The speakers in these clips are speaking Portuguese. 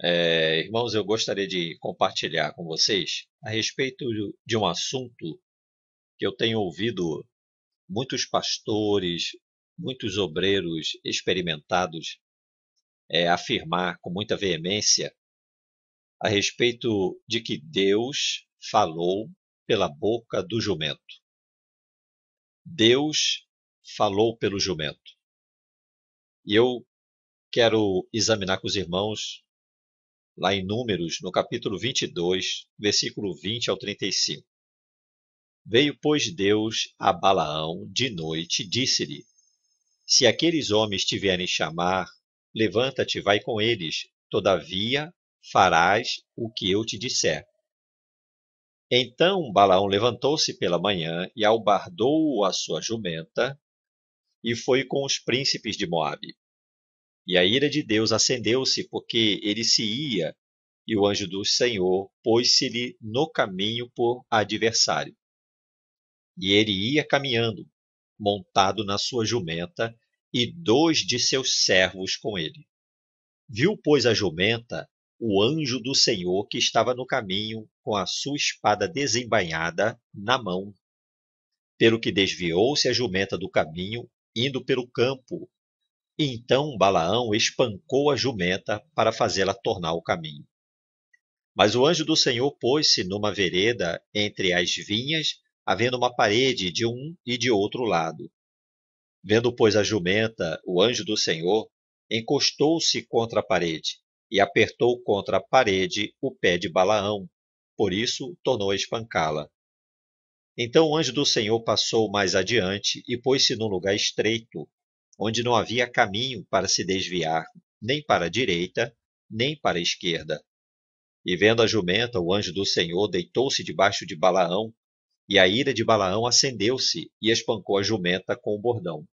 Irmãos, eu gostaria de compartilhar com vocês a respeito de um assunto que eu tenho ouvido muitos pastores, muitos obreiros experimentados afirmar com muita veemência a respeito de que Deus falou pela boca do jumento. Deus falou pelo jumento. E eu quero examinar com os irmãos lá em Números, no capítulo 22, versículo 20 ao 35. Veio, pois, Deus a Balaão de noite e disse-lhe: Se aqueles homens te vierem chamar, levanta-te, vai com eles, todavia farás o que eu te disser. Então Balaão levantou-se pela manhã e albardou a sua jumenta e foi com os príncipes de Moabe. E a ira de Deus acendeu-se porque ele se ia, e o anjo do Senhor pôs-se-lhe no caminho por adversário. E ele ia caminhando, montado na sua jumenta, e 2 de seus servos com ele. Viu, pois, a jumenta o anjo do Senhor que estava no caminho com a sua espada desembainhada na mão, pelo que desviou-se a jumenta do caminho, indo pelo campo. Então Balaão espancou a jumenta para fazê-la tornar ao caminho. Mas o anjo do Senhor pôs-se numa vereda entre as vinhas, havendo uma parede de um e de outro lado. Vendo, pois, a jumenta, o anjo do Senhor encostou-se contra a parede e apertou contra a parede o pé de Balaão. Por isso, tornou a espancá-la. Então o anjo do Senhor passou mais adiante e pôs-se num lugar estreito, onde não havia caminho para se desviar, nem para a direita, nem para a esquerda. E vendo a jumenta, o anjo do Senhor deitou-se debaixo de Balaão, e a ira de Balaão acendeu-se e espancou a jumenta com o bordão.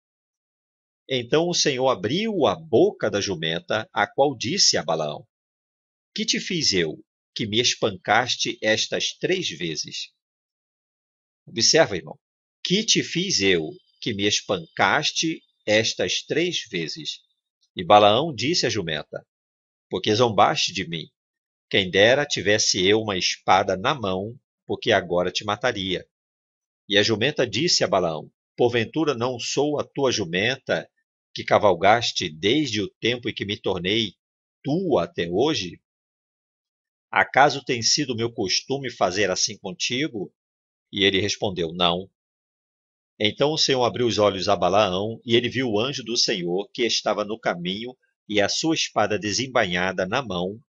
Então o Senhor abriu a boca da jumenta, a qual disse a Balaão: Que te fiz eu, que me espancaste estas 3 vezes? Observa, irmão. Que te fiz eu, que me espancaste estas 3 vezes? E Balaão disse à jumenta: Porque zombaste de mim. Quem dera tivesse eu uma espada na mão, porque agora te mataria. E a jumenta disse a Balaão: Porventura não sou a tua jumenta, que cavalgaste desde o tempo em que me tornei tua até hoje? Acaso tem sido meu costume fazer assim contigo? E ele respondeu: Não. Então o Senhor abriu os olhos a Balaão, e ele viu o anjo do Senhor que estava no caminho e a sua espada desembainhada na mão,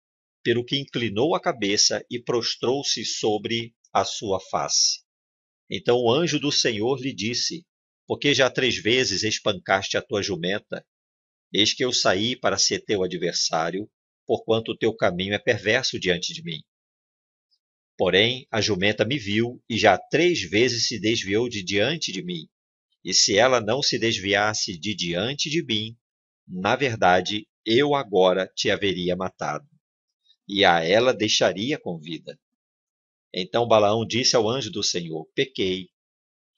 pelo que inclinou a cabeça e prostrou-se sobre a sua face. Então o anjo do Senhor lhe disse: Porque já 3 vezes espancaste a tua jumenta? Eis que eu saí para ser teu adversário, porquanto o teu caminho é perverso diante de mim. Porém, a jumenta me viu e já 3 vezes se desviou de diante de mim. E se ela não se desviasse de diante de mim, na verdade, eu agora te haveria matado, e a ela deixaria com vida. Então Balaão disse ao anjo do Senhor: Pequei,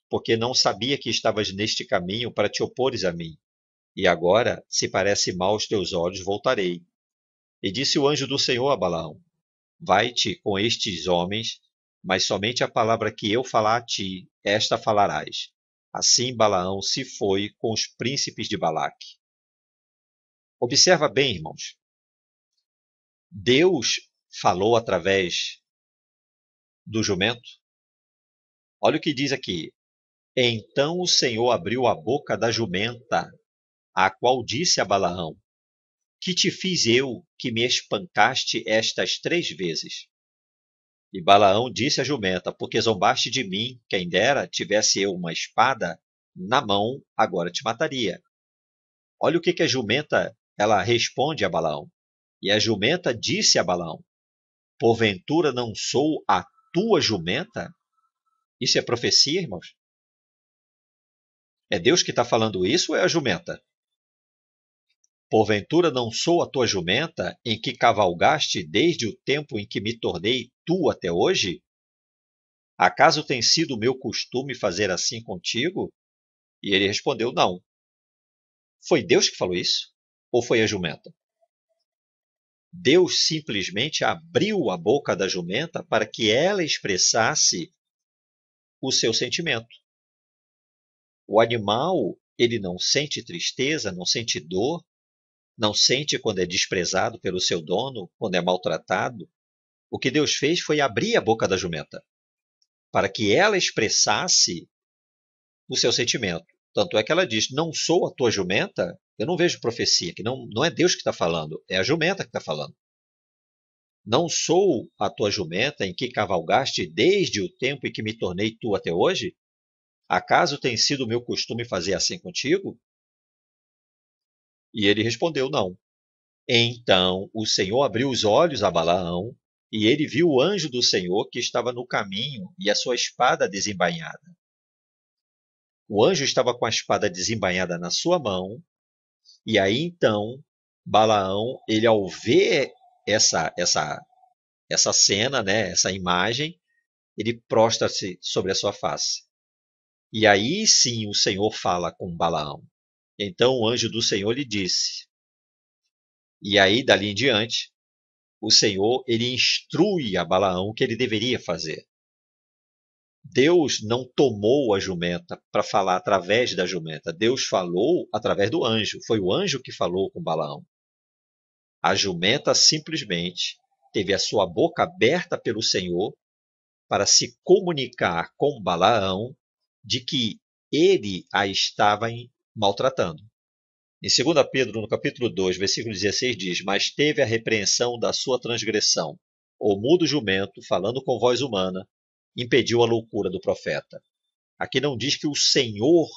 porque não sabia que estavas neste caminho para te opores a mim. E agora, se parece mal aos teus olhos, voltarei. E disse o anjo do Senhor a Balaão: Vai-te com estes homens, mas somente a palavra que eu falar a ti, esta falarás. Assim Balaão se foi com os príncipes de Balaque. Observa bem, irmãos. Deus falou através do jumento. Olha o que diz aqui. Então o Senhor abriu a boca da jumenta, a qual disse a Balaão: Que te fiz eu, que me espancaste estas 3 vezes? E Balaão disse à jumenta: Porque zombaste de mim, quem dera tivesse eu uma espada na mão, agora te mataria. Olha o que a jumenta ela responde a Balaão. E a jumenta disse a Balaão: Porventura não sou a tua jumenta? Isso é profecia, irmãos? É Deus que está falando isso ou é a jumenta? Porventura não sou a tua jumenta, em que cavalgaste desde o tempo em que me tornei tu até hoje? Acaso tem sido meu costume fazer assim contigo? E ele respondeu: Não. Foi Deus que falou isso? Ou foi a jumenta? Deus simplesmente abriu a boca da jumenta para que ela expressasse o seu sentimento. O animal, ele não sente tristeza, não sente dor, não sente quando é desprezado pelo seu dono, quando é maltratado. O que Deus fez foi abrir a boca da jumenta para que ela expressasse o seu sentimento. Tanto é que ela diz: não sou a tua jumenta. Eu não vejo profecia, que não é Deus que está falando, é a jumenta que está falando. Não sou a tua jumenta em que cavalgaste desde o tempo em que me tornei tu até hoje? Acaso tem sido o meu costume fazer assim contigo? E ele respondeu: não. Então o Senhor abriu os olhos a Balaão, e ele viu o anjo do Senhor que estava no caminho e a sua espada desembainhada. O anjo estava com a espada desembainhada na sua mão, e aí então Balaão, ele ao ver essa cena, né, essa imagem, ele prostra-se sobre a sua face. E aí sim o Senhor fala com Balaão. Então o anjo do Senhor lhe disse. E aí dali em diante, o Senhor ele instrui a Balaão o que ele deveria fazer. Deus não tomou a jumenta para falar através da jumenta. Deus falou através do anjo. Foi o anjo que falou com Balaão. A jumenta simplesmente teve a sua boca aberta pelo Senhor para se comunicar com Balaão de que ele a estava maltratando. Em 2 Pedro, no capítulo 2, versículo 16, diz: mas teve a repreensão da sua transgressão. O mudo jumento, falando com voz humana, impediu a loucura do profeta. Aqui não diz que o Senhor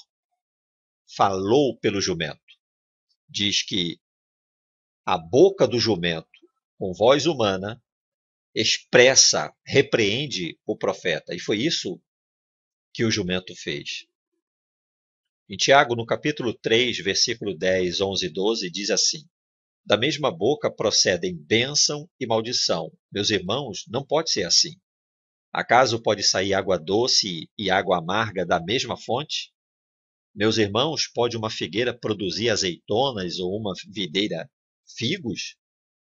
falou pelo jumento. Diz que a boca do jumento, com voz humana, expressa, repreende o profeta. E foi isso que o jumento fez. Em Tiago, no capítulo 3, versículo 10, 11 e 12, diz assim: da mesma boca procedem bênção e maldição. Meus irmãos, não pode ser assim. Acaso pode sair água doce e água amarga da mesma fonte? Meus irmãos, pode uma figueira produzir azeitonas ou uma videira figos?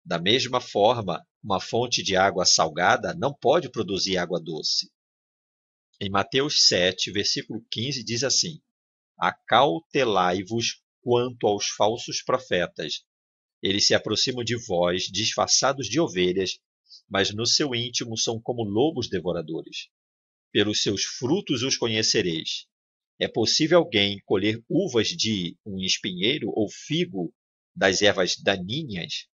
Da mesma forma, uma fonte de água salgada não pode produzir água doce. Em Mateus 7, versículo 15, diz assim: acautelai-vos quanto aos falsos profetas. Eles se aproximam de vós, disfarçados de ovelhas, mas no seu íntimo são como lobos devoradores. Pelos seus frutos os conhecereis. É possível alguém colher uvas de um espinheiro ou figo das ervas daninhas?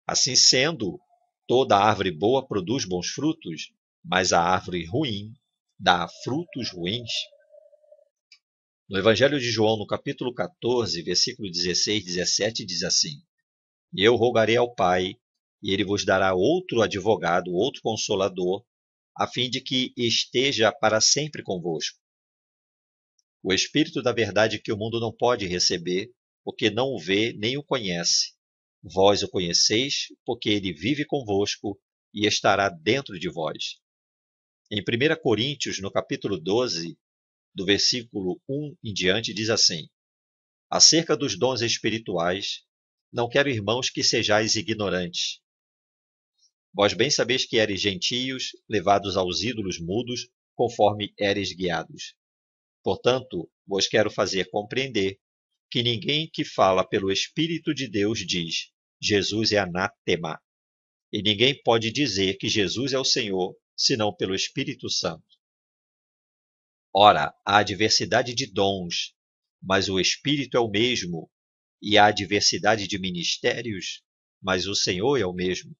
Assim sendo, toda árvore boa produz bons frutos, mas a árvore ruim dá frutos ruins. No Evangelho de João, no capítulo 14, versículo 16 e 17, diz assim: e eu rogarei ao Pai, e ele vos dará outro advogado, outro consolador, a fim de que esteja para sempre convosco. O Espírito da verdade que o mundo não pode receber, porque não o vê nem o conhece. Vós o conheceis, porque ele vive convosco e estará dentro de vós. Em 1 Coríntios, no capítulo 12, do versículo 1 em diante, diz assim: acerca dos dons espirituais, não quero, irmãos, que sejais ignorantes. Vós bem sabeis que eres gentios, levados aos ídolos mudos, conforme eres guiados. Portanto, vos quero fazer compreender que ninguém que fala pelo Espírito de Deus diz: Jesus é anátema. E ninguém pode dizer que Jesus é o Senhor, senão pelo Espírito Santo. Ora, há diversidade de dons, mas o Espírito é o mesmo, e há diversidade de ministérios, mas o Senhor é o mesmo.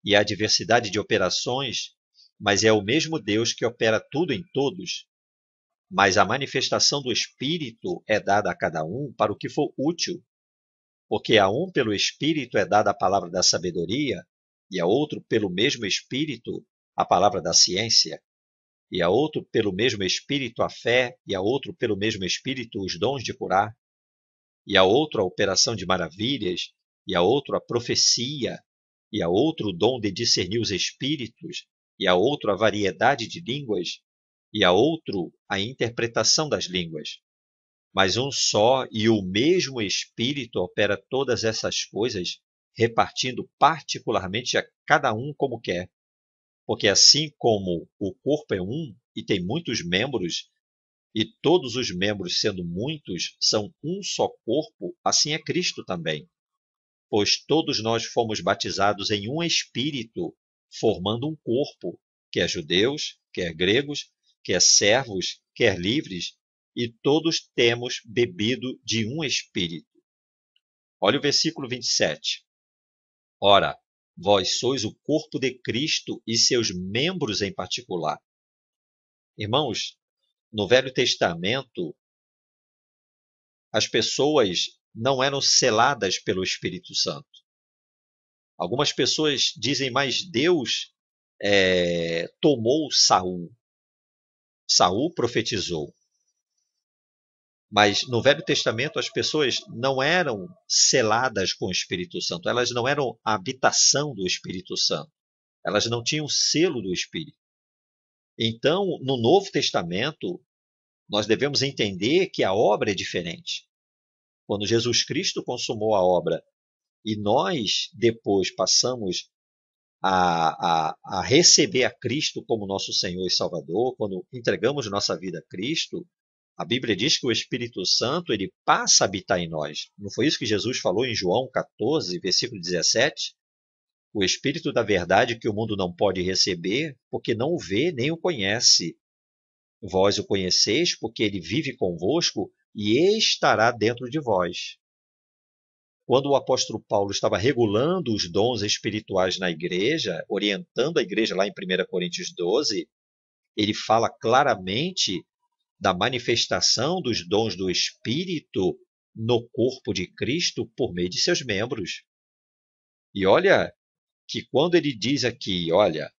E há diversidade de operações, mas é o mesmo Deus que opera tudo em todos. Mas a manifestação do Espírito é dada a cada um para o que for útil, porque a um pelo Espírito é dada a palavra da sabedoria, e a outro pelo mesmo Espírito a palavra da ciência, e a outro pelo mesmo Espírito a fé, e a outro pelo mesmo Espírito os dons de curar, e a outro a operação de maravilhas, e a outro a profecia, e a outro o dom de discernir os espíritos, e a outro a variedade de línguas, e a outro a interpretação das línguas. Mas um só e o mesmo Espírito opera todas essas coisas, repartindo particularmente a cada um como quer. Porque assim como o corpo é um e tem muitos membros, e todos os membros, sendo muitos, são um só corpo, assim é Cristo também. Pois todos nós fomos batizados em um Espírito, formando um corpo, quer judeus, quer gregos, quer servos, quer livres, e todos temos bebido de um Espírito. Olha o versículo 27. Ora, vós sois o corpo de Cristo e seus membros em particular. Irmãos, no Velho Testamento, as pessoas não eram seladas pelo Espírito Santo. Algumas pessoas dizem, mas Deus tomou Saul. Saul profetizou. Mas no Velho Testamento as pessoas não eram seladas com o Espírito Santo. Elas não eram a habitação do Espírito Santo. Elas não tinham selo do Espírito. Então, no Novo Testamento, nós devemos entender que a obra é diferente. Quando Jesus Cristo consumou a obra e nós depois passamos a receber a Cristo como nosso Senhor e Salvador, quando entregamos nossa vida a Cristo, a Bíblia diz que o Espírito Santo ele passa a habitar em nós. Não foi isso que Jesus falou em João 14, versículo 17? O Espírito da verdade que o mundo não pode receber, porque não o vê nem o conhece. Vós o conheceis, porque ele vive convosco e estará dentro de vós. Quando o apóstolo Paulo estava regulando os dons espirituais na igreja, orientando a igreja lá em 1 Coríntios 12, ele fala claramente da manifestação dos dons do Espírito no corpo de Cristo por meio de seus membros. E olha que quando ele diz aqui, olha,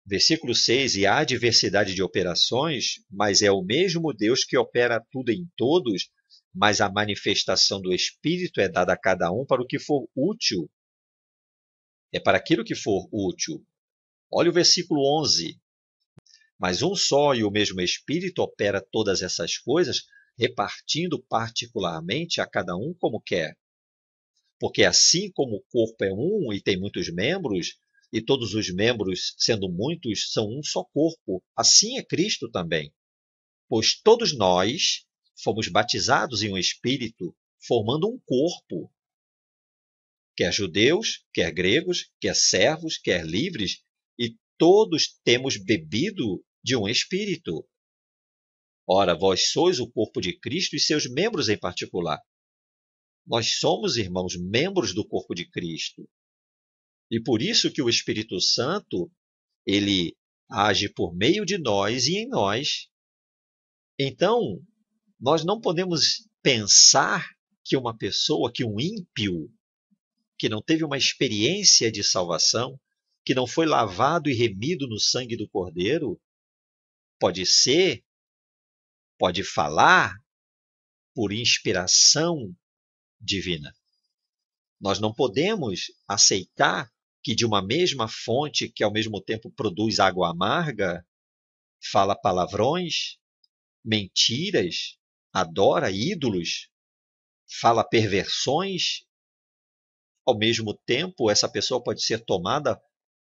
versículo 6, e há diversidade de operações, mas é o mesmo Deus que opera tudo em todos, mas a manifestação do Espírito é dada a cada um para o que for útil. É para aquilo que for útil. Olha o versículo 11. Mas um só e o mesmo Espírito opera todas essas coisas, repartindo particularmente a cada um como quer. Porque assim como o corpo é um e tem muitos membros, e todos os membros, sendo muitos, são um só corpo, assim é Cristo também. Pois todos nós fomos batizados em um Espírito, formando um corpo. Quer judeus, quer gregos, quer servos, quer livres, e todos temos bebido de um Espírito. Ora, vós sois o corpo de Cristo e seus membros em particular. Nós somos, irmãos, membros do corpo de Cristo. E por isso que o Espírito Santo, ele age por meio de nós e em nós. Então, nós não podemos pensar que uma pessoa, que um ímpio, que não teve uma experiência de salvação, que não foi lavado e remido no sangue do Cordeiro, pode ser, pode falar por inspiração divina. Nós não podemos aceitar que de uma mesma fonte, que ao mesmo tempo produz água amarga, fala palavrões, mentiras, adora ídolos, fala perversões. Ao mesmo tempo, essa pessoa pode ser tomada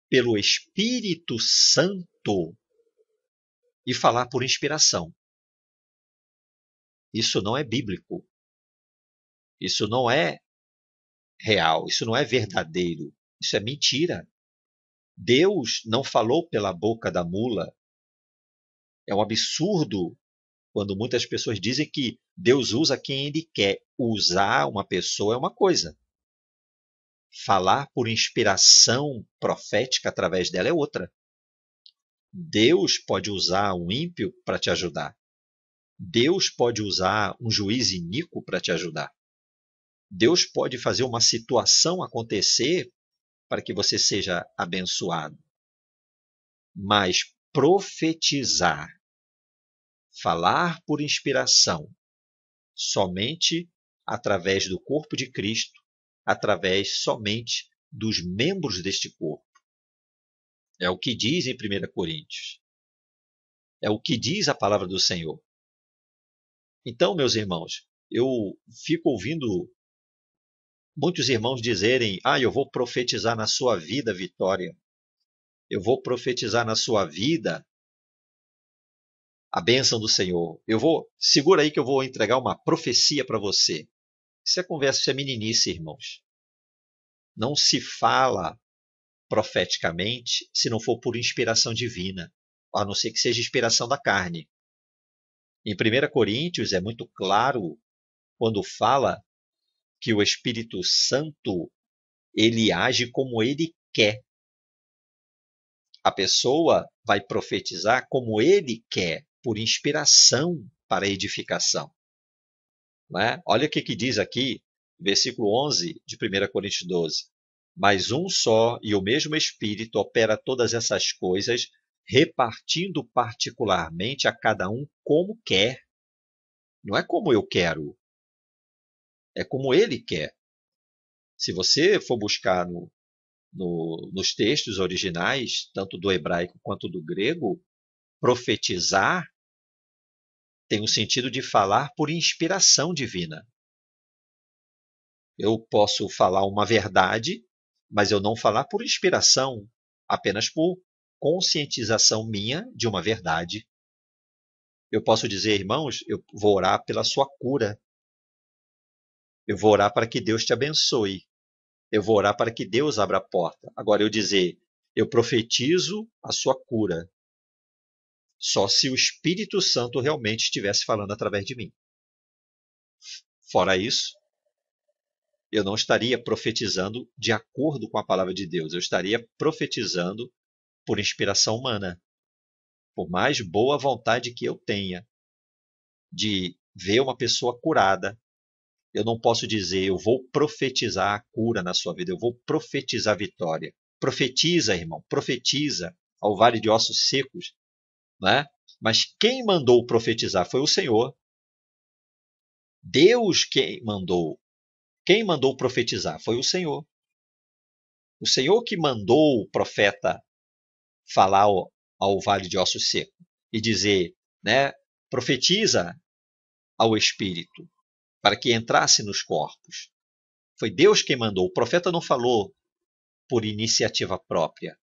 pelo Espírito Santo e falar por inspiração. Isso não é bíblico. Isso não é real. Isso não é verdadeiro. Isso é mentira. Deus não falou pela boca da mula. É um absurdo quando muitas pessoas dizem que Deus usa quem Ele quer. Usar uma pessoa é uma coisa. Falar por inspiração profética através dela é outra. Deus pode usar um ímpio para te ajudar. Deus pode usar um juiz iníquo para te ajudar. Deus pode fazer uma situação acontecer para que você seja abençoado. Mas profetizar, falar por inspiração, somente através do corpo de Cristo, através somente dos membros deste corpo. É o que diz em 1 Coríntios. É o que diz a palavra do Senhor. Então, meus irmãos, eu fico ouvindo muitos irmãos dizerem: eu vou profetizar na sua vida, Vitória. Eu vou profetizar na sua vida a bênção do Senhor. Segura aí que eu vou entregar uma profecia para você. Isso é conversa, isso é meninice, irmãos. Não se fala profeticamente se não for por inspiração divina, a não ser que seja inspiração da carne. Em 1 Coríntios é muito claro quando fala que o Espírito Santo ele age como ele quer. A pessoa vai profetizar como ele quer, por inspiração para edificação. Não é? Olha o que diz aqui, versículo 11 de 1 Coríntios 12. Mas um só e o mesmo Espírito opera todas essas coisas, repartindo particularmente a cada um como quer. Não é como eu quero, é como ele quer. Se você for buscar nos textos originais, tanto do hebraico quanto do grego, profetizar tem o sentido de falar por inspiração divina. Eu posso falar uma verdade, mas eu não falar por inspiração, apenas por conscientização minha de uma verdade. Eu posso dizer, irmãos, eu vou orar pela sua cura. Eu vou orar para que Deus te abençoe. Eu vou orar para que Deus abra a porta. Agora, eu dizer, eu profetizo a sua cura. Só se o Espírito Santo realmente estivesse falando através de mim. Fora isso, eu não estaria profetizando de acordo com a palavra de Deus. Eu estaria profetizando por inspiração humana. Por mais boa vontade que eu tenha de ver uma pessoa curada, eu não posso dizer, eu vou profetizar a cura na sua vida, eu vou profetizar a vitória. Profetiza, irmão, profetiza ao vale de ossos secos, né? Mas quem mandou profetizar foi o Senhor. Deus quem mandou. Quem mandou profetizar foi o Senhor. O Senhor que mandou o profeta falar ao vale de ossos secos e dizer, né, profetiza ao Espírito para que entrasse nos corpos. Foi Deus quem mandou. O profeta não falou por iniciativa própria.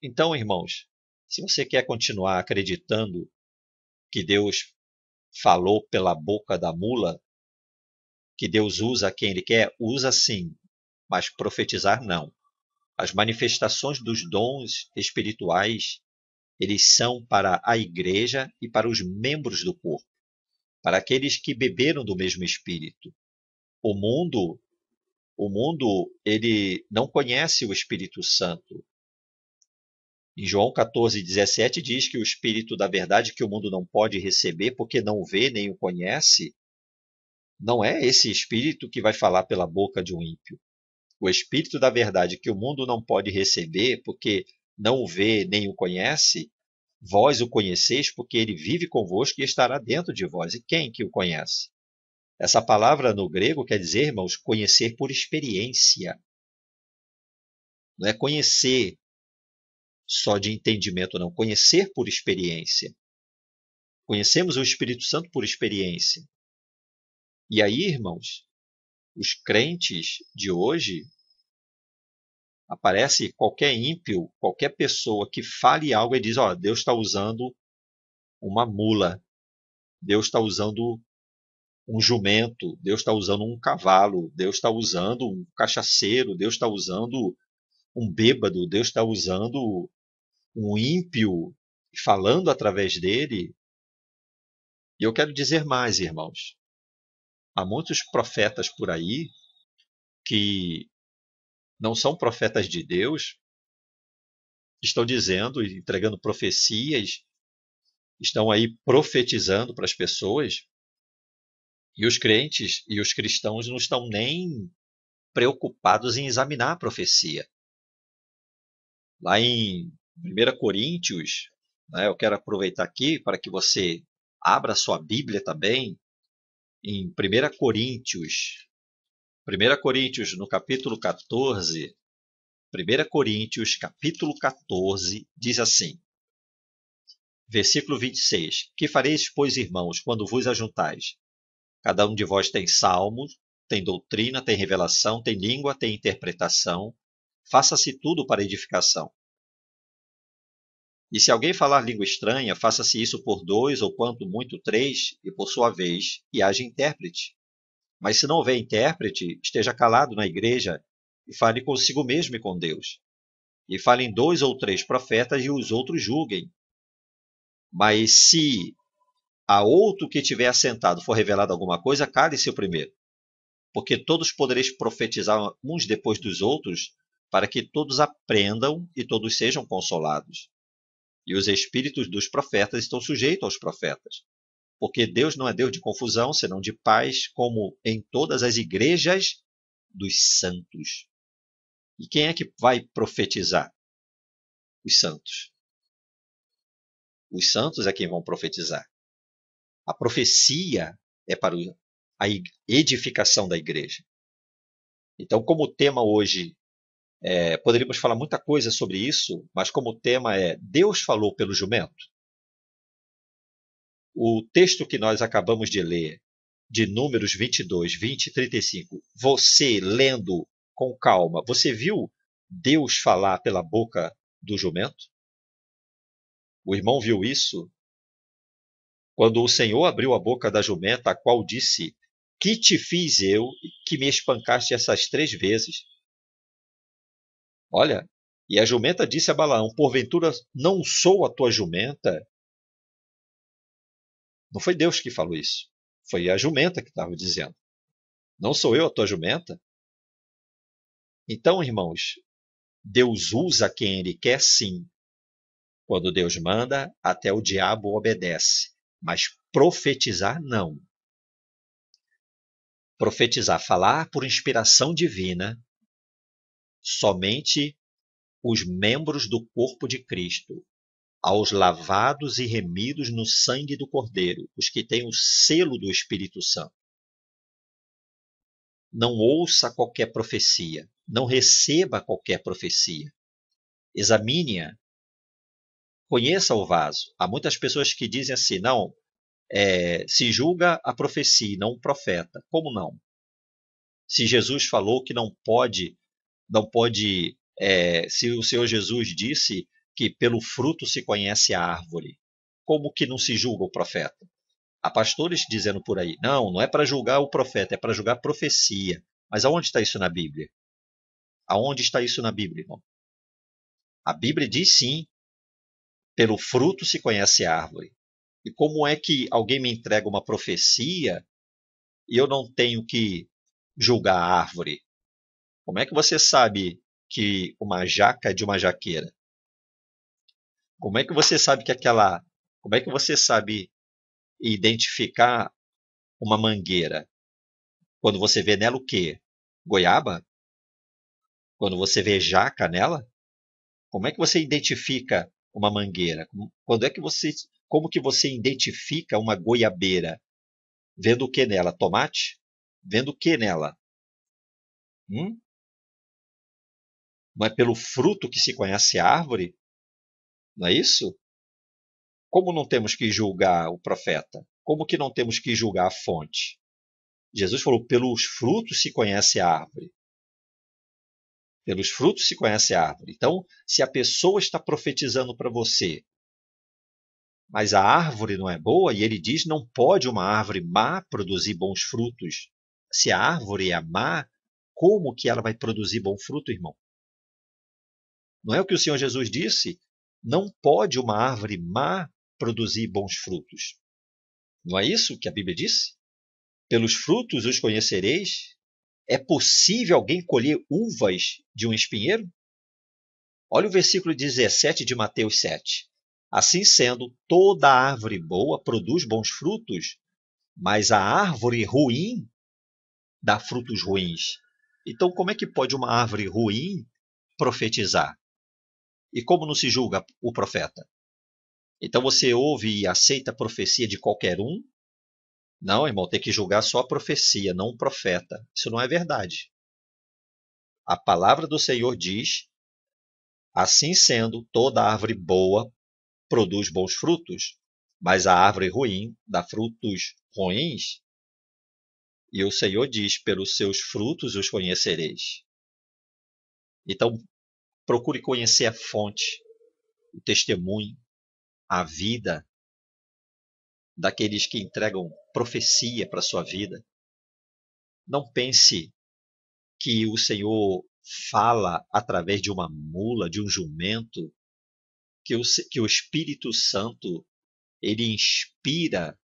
Então, irmãos, se você quer continuar acreditando que Deus falou pela boca da mula, que Deus usa quem Ele quer, usa sim, mas profetizar não. As manifestações dos dons espirituais, eles são para a igreja e para os membros do corpo, para aqueles que beberam do mesmo Espírito. O mundo, ele não conhece o Espírito Santo. Em João 14:17 diz que o Espírito da verdade que o mundo não pode receber porque não o vê nem o conhece, não é esse Espírito que vai falar pela boca de um ímpio. O Espírito da verdade que o mundo não pode receber porque não o vê nem o conhece, vós o conheceis porque ele vive convosco e estará dentro de vós. E quem que o conhece? Essa palavra no grego quer dizer, irmãos, conhecer por experiência. Não é conhecer só de entendimento, não. Conhecer por experiência. Conhecemos o Espírito Santo por experiência. E aí, irmãos, os crentes de hoje, aparece qualquer ímpio, qualquer pessoa que fale algo e diz, Deus está usando uma mula, Deus está usando um jumento, Deus está usando um cavalo, Deus está usando um cachaceiro, Deus está usando um bêbado, Deus está usando um ímpio, falando através dele. E eu quero dizer mais, irmãos. Há muitos profetas por aí que não são profetas de Deus, estão dizendo e entregando profecias, estão aí profetizando para as pessoas, e os crentes e os cristãos não estão nem preocupados em examinar a profecia. Lá em 1 Coríntios, né, eu quero aproveitar aqui para que você abra sua Bíblia também, em 1 Coríntios. 1 Coríntios, no capítulo 14, 1 Coríntios, capítulo 14, diz assim, versículo 26. Que fareis, pois, irmãos, quando vos ajuntais? Cada um de vós tem salmos, tem doutrina, tem revelação, tem língua, tem interpretação. Faça-se tudo para edificação. E se alguém falar língua estranha, faça-se isso por 2 ou quanto muito 3, e por sua vez, e haja intérprete. Mas se não houver intérprete, esteja calado na igreja e fale consigo mesmo e com Deus. E falem 2 ou 3 profetas e os outros julguem. Mas se a outro que tiver assentado for revelado alguma coisa, cale-se o primeiro. Porque todos podereis profetizar uns depois dos outros, para que todos aprendam e todos sejam consolados. E os espíritos dos profetas estão sujeitos aos profetas. Porque Deus não é Deus de confusão, senão de paz, como em todas as igrejas dos santos. E quem é que vai profetizar? Os santos. Os santos é quem vão profetizar. A profecia é para a edificação da igreja. Então, como o tema hoje, poderíamos falar muita coisa sobre isso, mas como o tema é Deus falou pelo jumento, o texto que nós acabamos de ler, de Números 22, 20 e 35, você lendo com calma, você viu Deus falar pela boca do jumento? O irmão viu isso? Quando o Senhor abriu a boca da jumenta, a qual disse: Que te fiz eu, que me espancaste essas 3 vezes? Olha, e a jumenta disse a Balaão: Porventura não sou a tua jumenta? Não foi Deus que falou isso. Foi a jumenta que estava dizendo. Não sou eu a tua jumenta? Então, irmãos, Deus usa quem Ele quer, sim. Quando Deus manda, até o diabo obedece. Mas profetizar, não. Profetizar, falar por inspiração divina, somente os membros do corpo de Cristo, aos lavados e remidos no sangue do Cordeiro, os que têm o selo do Espírito Santo. Não ouça qualquer profecia, não receba qualquer profecia. Examine-a, conheça o vaso. Há muitas pessoas que dizem assim, não, se julga a profecia, não o profeta. Como não? Se Jesus falou que não pode, se o Senhor Jesus disse que pelo fruto se conhece a árvore, como que não se julga o profeta? Há pastores dizendo por aí, não é para julgar o profeta, é para julgar a profecia. Mas aonde está isso na Bíblia? Aonde está isso na Bíblia, irmão? A Bíblia diz sim, pelo fruto se conhece a árvore. E como é que alguém me entrega uma profecia e eu não tenho que julgar a árvore? Como é que você sabe que uma jaca é de uma jaqueira? Como é que você sabe Como é que você sabe identificar uma mangueira? Quando você vê nela o quê? Goiaba? Quando você vê jaca nela? Como é que você identifica uma mangueira? Como que você identifica uma goiabeira? Vendo o que nela? Tomate? Vendo o que nela? Não é pelo fruto que se conhece a árvore? Não é isso? Como não temos que julgar o profeta? Como que não temos que julgar a fonte? Jesus falou, pelos frutos se conhece a árvore. Pelos frutos se conhece a árvore. Então, se a pessoa está profetizando para você, mas a árvore não é boa, e ele diz, não pode uma árvore má produzir bons frutos. Se a árvore é má, como que ela vai produzir bom fruto, irmão? Não é o que o Senhor Jesus disse? Não pode uma árvore má produzir bons frutos. Não é isso que a Bíblia disse? Pelos frutos os conhecereis. É possível alguém colher uvas de um espinheiro? Olha o versículo 17 de Mateus 7. Assim sendo, toda árvore boa produz bons frutos, mas a árvore ruim dá frutos ruins. Então, como é que pode uma árvore ruim profetizar? E como não se julga o profeta? Então você ouve e aceita a profecia de qualquer um? Não, irmão, tem que julgar só a profecia, não o profeta. Isso não é verdade. A palavra do Senhor diz, assim sendo, toda árvore boa produz bons frutos, mas a árvore ruim dá frutos ruins. E o Senhor diz: pelos seus frutos os conhecereis. Então, procure conhecer a fonte, o testemunho, a vida daqueles que entregam profecia para a sua vida. Não pense que o Senhor fala através de uma mula, de um jumento, que o Espírito Santo ele inspira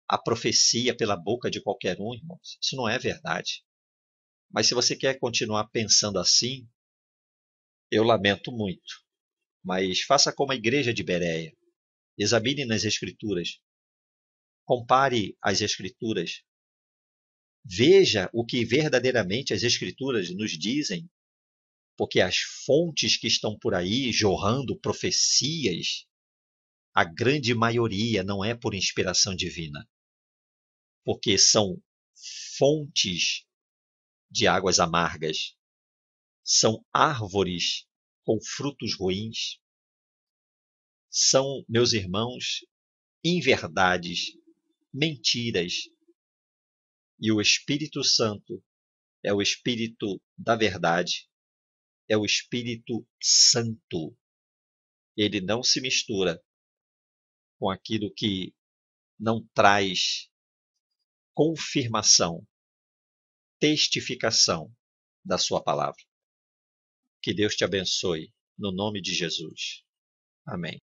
a profecia pela boca de qualquer um, irmãos. Isso não é verdade. Mas se você quer continuar pensando assim, eu lamento muito. Mas faça como a igreja de Bereia. Examine nas Escrituras. Compare as Escrituras. Veja o que verdadeiramente as Escrituras nos dizem, porque as fontes que estão por aí jorrando profecias, a grande maioria não é por inspiração divina, porque são fontes de águas amargas, são árvores com frutos ruins, são, meus irmãos, inverdades, mentiras. E o Espírito Santo é o Espírito da verdade, é o Espírito Santo. Ele não se mistura com aquilo que não traz confirmação, testificação da sua palavra. Que Deus te abençoe, no nome de Jesus. Amém.